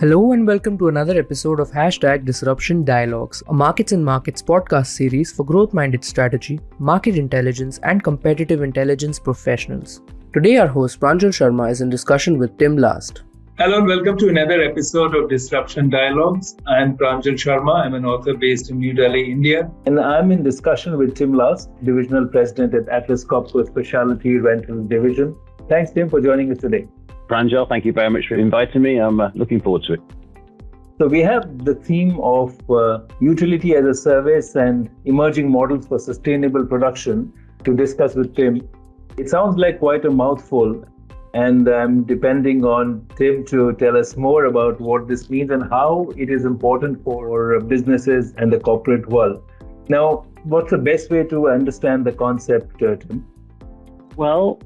Hello and welcome to another episode of #DisruptionDialogues, a Markets and Markets podcast series for growth-minded strategy, market intelligence, and competitive intelligence professionals. Today our host Pranjal Sharma is in discussion with Tim Last. Hello and welcome to another episode of Disruption Dialogues. I'm Pranjal Sharma. I'm an author based in New Delhi, India. And I'm in discussion with Tim Last, Divisional President at Atlas Copco Specialty Rental Division. Thanks, Tim, for joining us today. Pranjal, thank you very much for inviting me. I'm looking forward to it. So we have the theme of utility as a service and emerging models for sustainable production to discuss with Tim. It sounds like quite a mouthful, and I'm depending on Tim to tell us more about what this means and how it is important for businesses and the corporate world. Now, what's the best way to understand the concept, Tim? Well,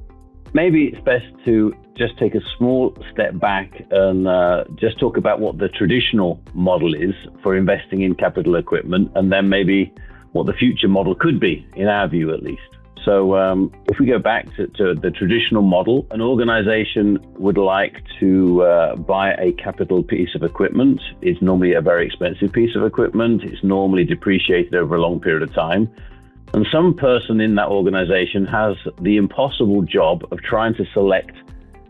maybe it's best to just take a small step back and just talk about what the traditional model is for investing in capital equipment, and then maybe what the future model could be, in our view at least. So if we go back to the traditional model, an organization would like to buy a capital piece of equipment. It's normally a very expensive piece of equipment. It's normally depreciated over a long period of time. And some person in that organization has the impossible job of trying to select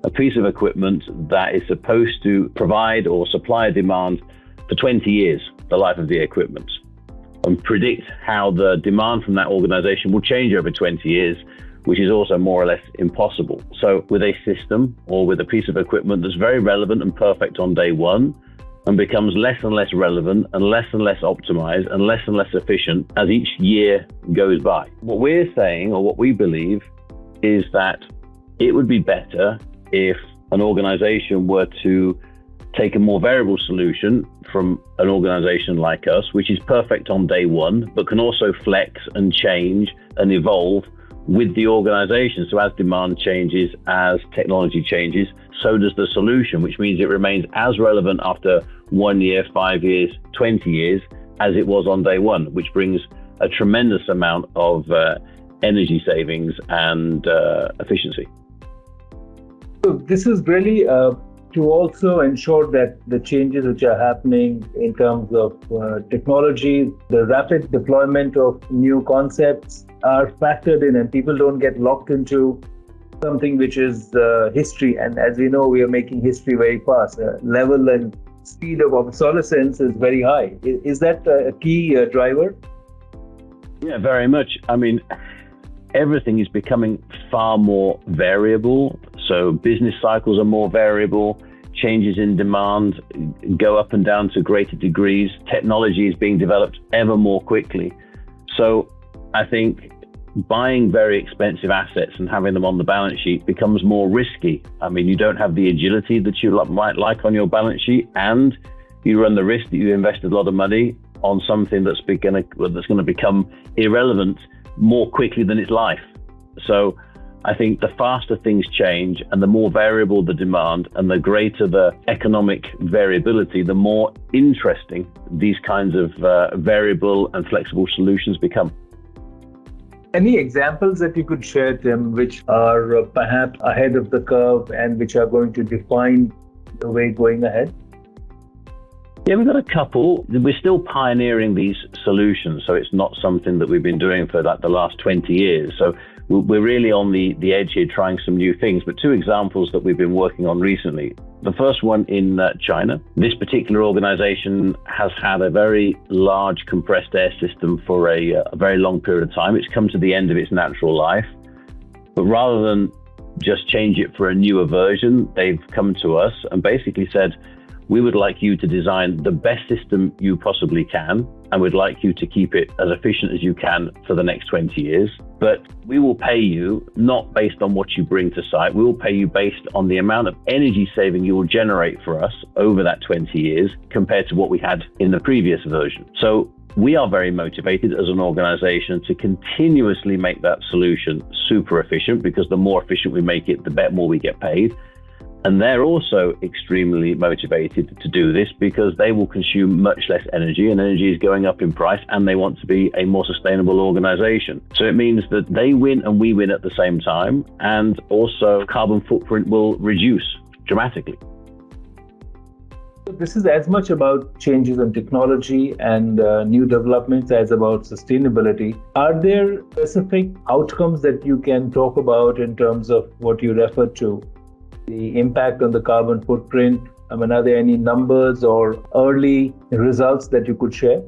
a piece of equipment that is supposed to provide or supply a demand for 20 years, the life of the equipment, and predict how the demand from that organization will change over 20 years, which is also more or less impossible. So with a system or with a piece of equipment that's very relevant and perfect on day one, and becomes less and less relevant and less optimized and less efficient as each year goes by. What we're saying, or what we believe, is that it would be better if an organization were to take a more variable solution from an organization like us, which is perfect on day one, but can also flex and change and evolve with the organization. So as demand changes, as technology changes, so does the solution, which means it remains as relevant after 1 year, 5 years, 20 years as it was on day one, which brings a tremendous amount of energy savings and efficiency. So this is really to also ensure that the changes which are happening in terms of technology, the rapid deployment of new concepts are factored in and people don't get locked into something which is history. And as we know, we are making history very fast. Level and speed of obsolescence is very high. Is that a key driver? Yeah, very much. I mean, everything is becoming far more variable. So business cycles are more variable. Changes in demand go up and down to greater degrees. Technology is being developed ever more quickly. So I think buying very expensive assets and having them on the balance sheet becomes more risky. I mean, you don't have the agility that you might like on your balance sheet, and you run the risk that you invested a lot of money on something that's going to become irrelevant more quickly than its life. So I think the faster things change and the more variable the demand and the greater the economic variability, the more interesting these kinds of variable and flexible solutions become. Any examples that you could share, Tim, which are perhaps ahead of the curve and which are going to define the way going ahead? Yeah, we've got a couple. We're still pioneering these solutions, so it's not something that we've been doing for like the last 20 years. So we're really on the edge here trying some new things, but two examples that we've been working on recently. The first one in China. This particular organization has had a very large compressed air system for a very long period of time. It's come to the end of its natural life, but rather than just change it for a newer version, they've come to us and basically said, we would like you to design the best system you possibly can, and we'd like you to keep it as efficient as you can for the next 20 years. But we will pay you not based on what you bring to site. We will pay you based on the amount of energy saving you will generate for us over that 20 years compared to what we had in the previous version. So we are very motivated as an organization to continuously make that solution super efficient, because the more efficient we make it, the more we get paid. And they're also extremely motivated to do this because they will consume much less energy, and energy is going up in price, and they want to be a more sustainable organization. So it means that they win and we win at the same time, and also carbon footprint will reduce dramatically. This is as much about changes in technology and new developments as about sustainability. Are there specific outcomes that you can talk about in terms of what you referred to? The impact on the carbon footprint? I mean, are there any numbers or early results that you could share?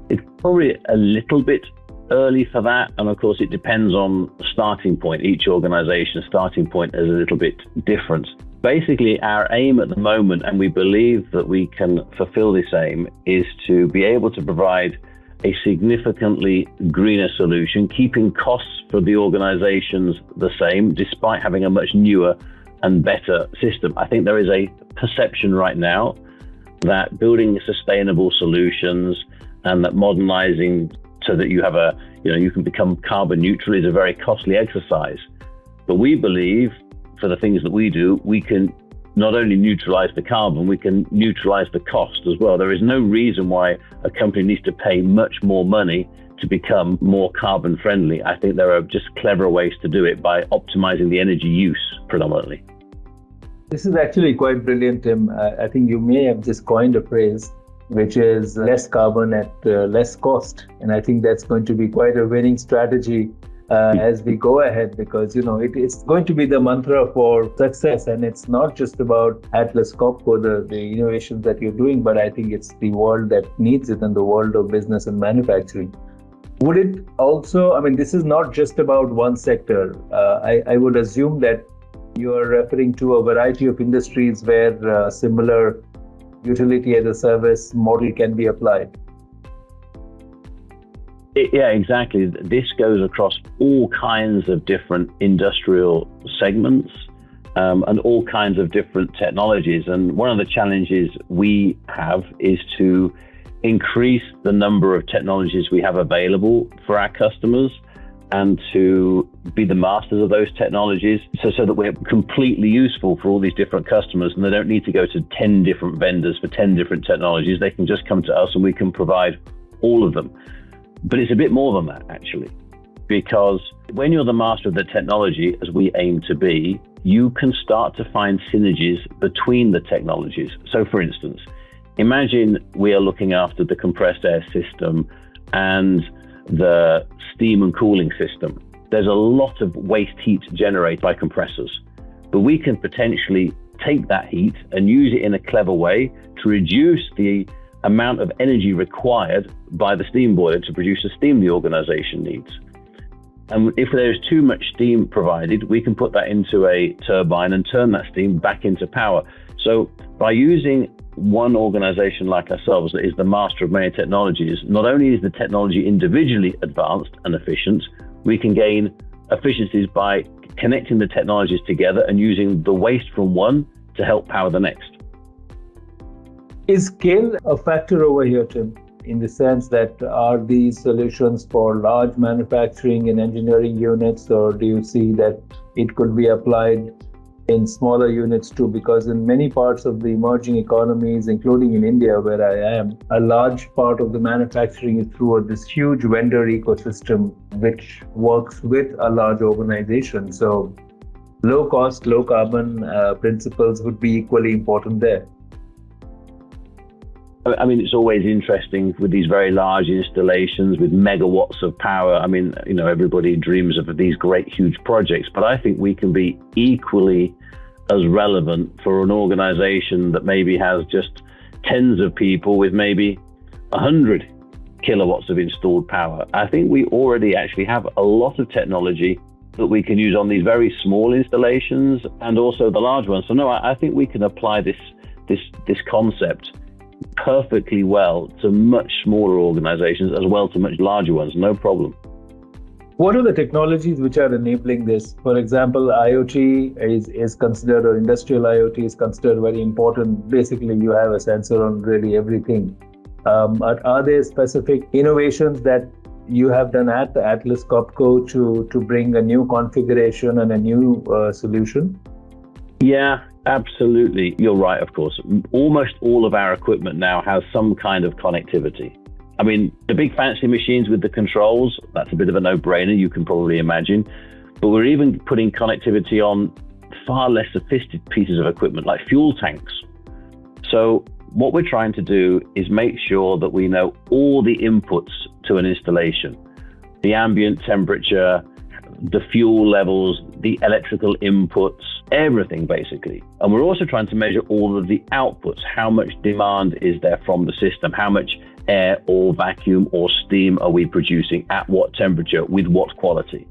It's probably a little bit early for that. And of course, it depends on the starting point. Each organization's starting point is a little bit different. Basically, our aim at the moment, and we believe that we can fulfill this aim, is to be able to provide a significantly greener solution, keeping costs for the organizations the same, despite having a much newer and better system. I think there is a perception right now that building sustainable solutions and that modernizing so that you have you can become carbon neutral is a very costly exercise. But we believe for the things that we do, we can not only neutralize the carbon, we can neutralize the cost as well. There is no reason why a company needs to pay much more money to become more carbon friendly. I think there are just cleverer ways to do it by optimizing the energy use predominantly. This is actually quite brilliant, Tim. I think you may have just coined a phrase, which is less carbon at less cost. And I think that's going to be quite a winning strategy as we go ahead, because it's going to be the mantra for success. And it's not just about Atlas Copco, the innovations that you're doing, but I think it's the world that needs it and the world of business and manufacturing. Would it also, this is not just about one sector. I would assume that you are referring to a variety of industries where similar utility as a service model can be applied. Yeah, exactly. This goes across all kinds of different industrial segments and all kinds of different technologies. And one of the challenges we have is to increase the number of technologies we have available for our customers and to be the masters of those technologies so that we're completely useful for all these different customers, and they don't need to go to 10 different vendors for 10 different technologies. They can just come to us and we can provide all of them. But it's a bit more than that, actually, because when you're the master of the technology, as we aim to be, you can start to find synergies between the technologies. So for instance, imagine we are looking after the compressed air system and the steam and cooling system. There's a lot of waste heat generated by compressors, but we can potentially take that heat and use it in a clever way to reduce the amount of energy required by the steam boiler to produce the steam the organization needs. And if there's too much steam provided, we can put that into a turbine and turn that steam back into power. So by using one organization like ourselves that is the master of many technologies, not only is the technology individually advanced and efficient, we can gain efficiencies by connecting the technologies together and using the waste from one to help power the next. Is scale a factor over here, Tim, in the sense that are these solutions for large manufacturing and engineering units, or do you see that it could be applied in smaller units too? Because in many parts of the emerging economies, including in India, where I am, a large part of the manufacturing is through this huge vendor ecosystem, which works with a large organization. So low cost, low carbon principles would be equally important there. It's always interesting with these very large installations with megawatts of power. Everybody dreams of these great, huge projects, but I think we can be equally as relevant for an organization that maybe has just tens of people with maybe 100 kilowatts of installed power. I think we already actually have a lot of technology that we can use on these very small installations and also the large ones. So no, I think we can apply this concept perfectly well to much smaller organizations as well to much larger ones, no problem. What are the technologies which are enabling this? For example, IoT is considered, or industrial IoT is considered very important. Basically, you have a sensor on really everything. Are there specific innovations that you have done at the Atlas Copco to bring a new configuration and a new solution? Yeah, absolutely. You're right, of course. Almost all of our equipment now has some kind of connectivity. The big fancy machines with the controls, that's a bit of a no-brainer, you can probably imagine. But we're even putting connectivity on far less sophisticated pieces of equipment like fuel tanks. So what we're trying to do is make sure that we know all the inputs to an installation, the ambient temperature, the fuel levels, the electrical inputs, everything basically. And we're also trying to measure all of the outputs. How much demand is there from the system? How much air or vacuum or steam are we producing at what temperature with what quality?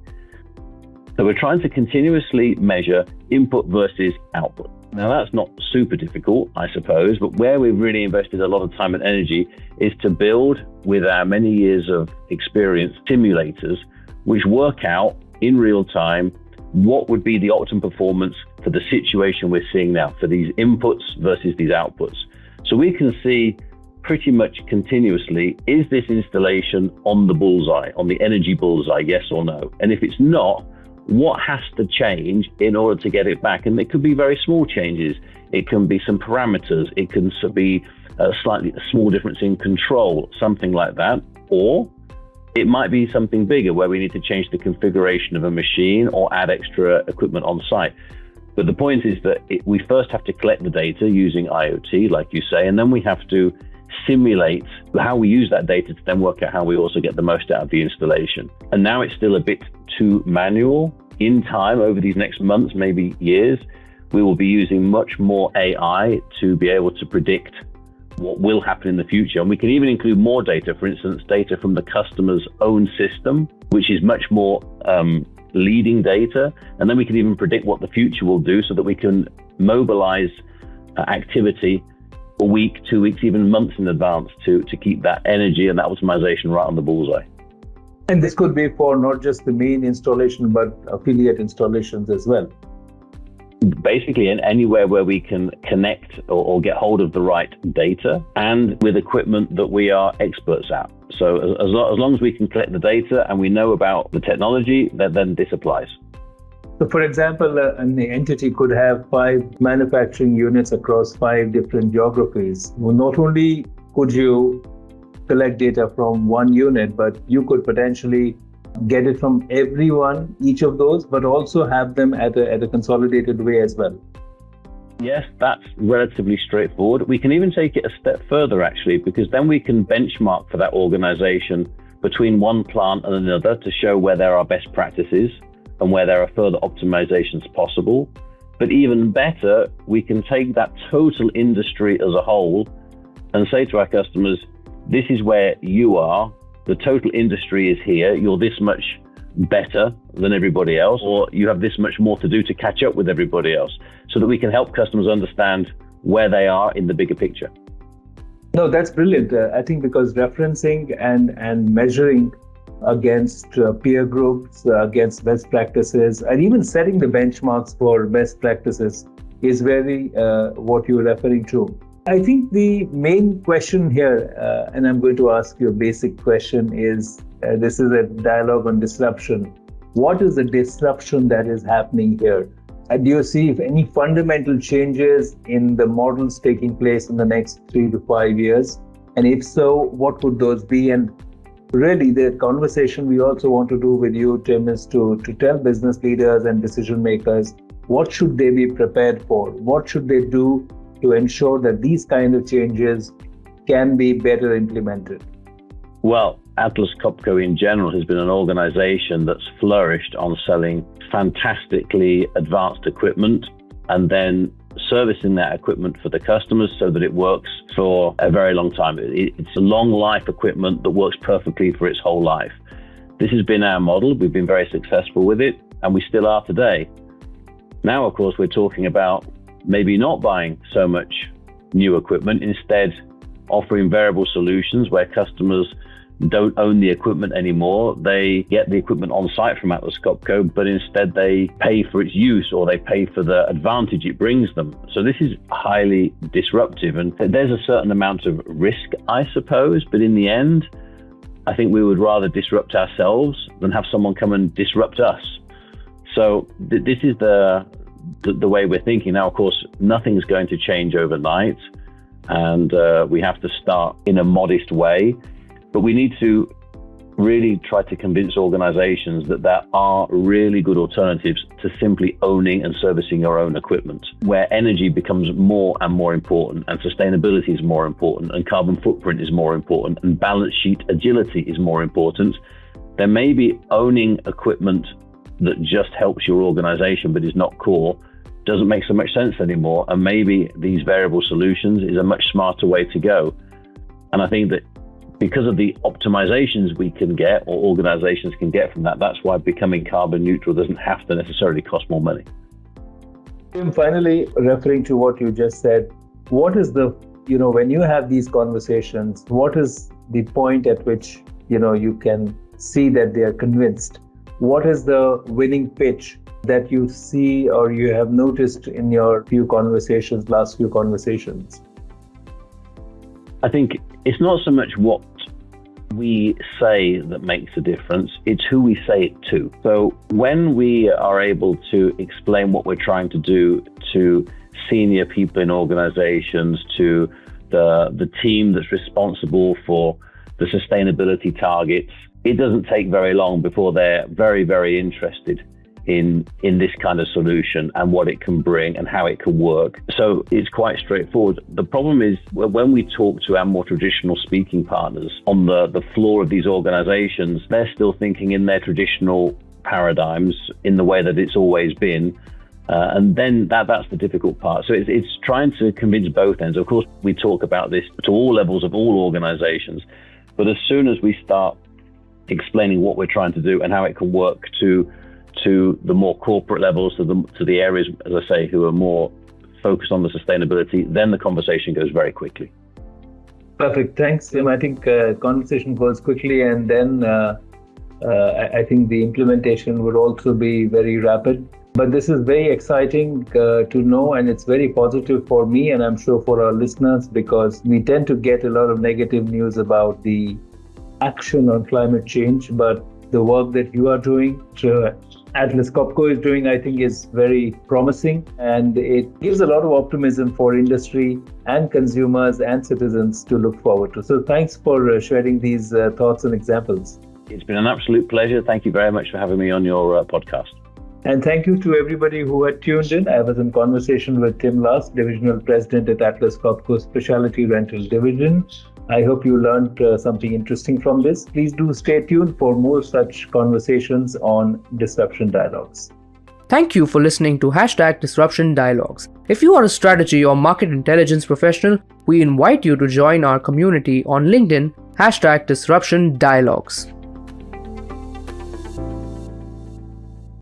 So we're trying to continuously measure input versus output. Now that's not super difficult, I suppose, but where we've really invested a lot of time and energy is to build, with our many years of experience, simulators which work out in real time what would be the optimum performance for the situation we're seeing now, for these inputs versus these outputs. So we can see pretty much continuously, is this installation on the bullseye, on the energy bullseye, yes or no? And if it's not, what has to change in order to get it back? And it could be very small changes. It can be some parameters. It can be a small difference in control, something like that. Or it might be something bigger where we need to change the configuration of a machine or add extra equipment on site. But the point is that we first have to collect the data using IoT, like you say, and then we have to simulate how we use that data to then work out how we also get the most out of the installation. And now it's still a bit too manual. In time, over these next months, maybe years, we will be using much more AI to be able to predict what will happen in the future. And we can even include more data, for instance, data from the customer's own system, which is much more leading data. And then we can even predict what the future will do so that we can mobilize activity a week, 2 weeks, even months in advance to keep that energy and that optimization right on the bullseye. And this could be for not just the main installation, but affiliate installations as well. Basically, anywhere where we can connect or get hold of the right data and with equipment that we are experts at. So as long as we can collect the data and we know about the technology, then this applies. So for example, an entity could have 5 manufacturing units across 5 different geographies. Well, not only could you collect data from one unit, but you could potentially get it from everyone, each of those, but also have them at a consolidated way as well. Yes, that's relatively straightforward. We can even take it a step further, actually, because then we can benchmark for that organization between one plant and another to show where there are best practices and where there are further optimizations possible. But even better, we can take that total industry as a whole and say to our customers, this is where you are, the total industry is here, you're this much better than everybody else, or you have this much more to do to catch up with everybody else, so that we can help customers understand where they are in the bigger picture. No, that's brilliant. I think because referencing and measuring against peer groups, against best practices, and even setting the benchmarks for best practices is very what you're referring to. I think the main question here, and I'm going to ask you a basic question, is this is a dialogue on disruption. What is the disruption that is happening here? Do you see if any fundamental changes in the models taking place in the next 3 to 5 years? And if so, what would those be? And really, the conversation we also want to do with you, Tim, is to tell business leaders and decision makers, what should they be prepared for? What should they do to ensure that these kind of changes can be better implemented? Well, Atlas Copco in general has been an organization that's flourished on selling fantastically advanced equipment and then servicing that equipment for the customers so that it works for a very long time. It's a long life equipment that works perfectly for its whole life. This has been our model. We've been very successful with it, and we still are today. Now, of course, we're talking about maybe not buying so much new equipment, instead offering variable solutions where customers don't own the equipment anymore. They get the equipment on site from Atlas Copco, but instead they pay for its use or they pay for the advantage it brings them. So this is highly disruptive, and there's a certain amount of risk, I suppose, but in the end, I think we would rather disrupt ourselves than have someone come and disrupt us. So this is the way we're thinking now. Of course, nothing's going to change overnight, and we have to start in a modest way, but we need to really try to convince organizations that there are really good alternatives to simply owning and servicing your own equipment, where energy becomes more and more important, and sustainability is more important, and carbon footprint is more important, and balance sheet agility is more important. Then maybe owning equipment that just helps your organization but is not core doesn't make so much sense anymore, and maybe these variable solutions is a much smarter way to go. And I think that because of the optimizations we can get, or organizations can get from that, that's why becoming carbon neutral doesn't have to necessarily cost more money. Tim, finally, referring to what you just said, what is the, when you have these conversations, what is the point at which, you can see that they are convinced? What is the winning pitch that you see or you have noticed in your last few conversations? I think it's not so much what we say that makes a difference, it's who we say it to. So when we are able to explain what we're trying to do to senior people in organizations, to the team that's responsible for the sustainability targets, it doesn't take very long before they're very, very interested in this kind of solution and what it can bring and how it can work. So it's quite straightforward. The problem is when we talk to our more traditional speaking partners on the floor of these organizations, they're still thinking in their traditional paradigms in the way that it's always been. And then that's the difficult part. So it's trying to convince both ends. Of course, we talk about this to all levels of all organizations, but as soon as we start explaining what we're trying to do and how it can work to the more corporate levels, to the areas, as I say, who are more focused on the sustainability, then the conversation goes very quickly. Perfect. Thanks, Tim. I think conversation goes quickly, and then I think the implementation would also be very rapid. But this is very exciting to know, and it's very positive for me, and I'm sure for our listeners, because we tend to get a lot of negative news about the action on climate change, but the work that you are doing, Atlas Copco is doing, I think is very promising, and it gives a lot of optimism for industry and consumers and citizens to look forward to. So thanks for sharing these thoughts and examples. It's been an absolute pleasure. Thank you very much for having me on your podcast. And thank you to everybody who had tuned in. I was in conversation with Tim Last, Divisional President at Atlas Copco Specialty Rental Division. I hope you learned something interesting from this. Please do stay tuned for more such conversations on Disruption Dialogues. Thank you for listening to #Disruption Dialogues. If you are a strategy or market intelligence professional, we invite you to join our community on LinkedIn, #Disruption Dialogues.